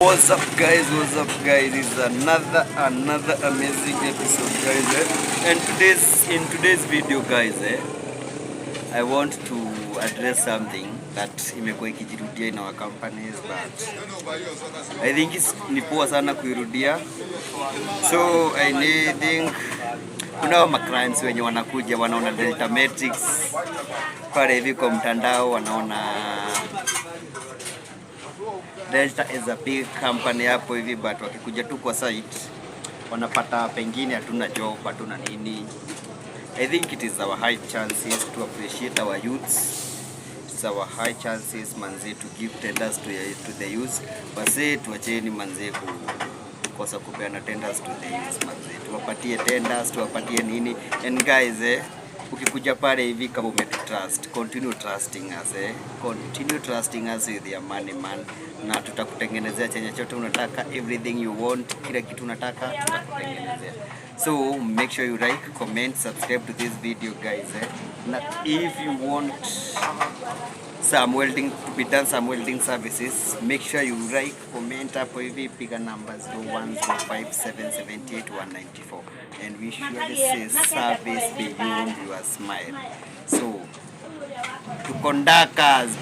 What's up guys, This is another amazing episode guys, and in today's video guys, I want to address something that imekuwa ikijirudia in our companies, but I think ni poa sana kuirudia. So I think kuna clients wenye wanakuja wanaona Delta Matrix pale hivi kwa mtandao, wanaona Delta is a big company hapo hivi, but wakikuja tu kwa site wanapata pengine hatuna job, hatuna nini. I think it is our high chances to appreciate our youths. It's our high chances manze to give tenders to the youth. Wase tuacheni manze kukosa kupeana tenders to the youth manze. Tuwapatie tenders, tuwapatie nini. And guys, ukikuja pale hivi kama umetutrust, continue trusting us, continue trusting us with your money man, na tutakutengenezea chenye chote unataka, everything you want, kila kitu unataka tutakutengenezea. So make sure you like, comment, subscribe to this video guys, na if you want some welding to be done, some welding services, make sure you like, comment hapo hivi, piga numbers 0105778194, and we surely say service beyond your smile. So to conduct us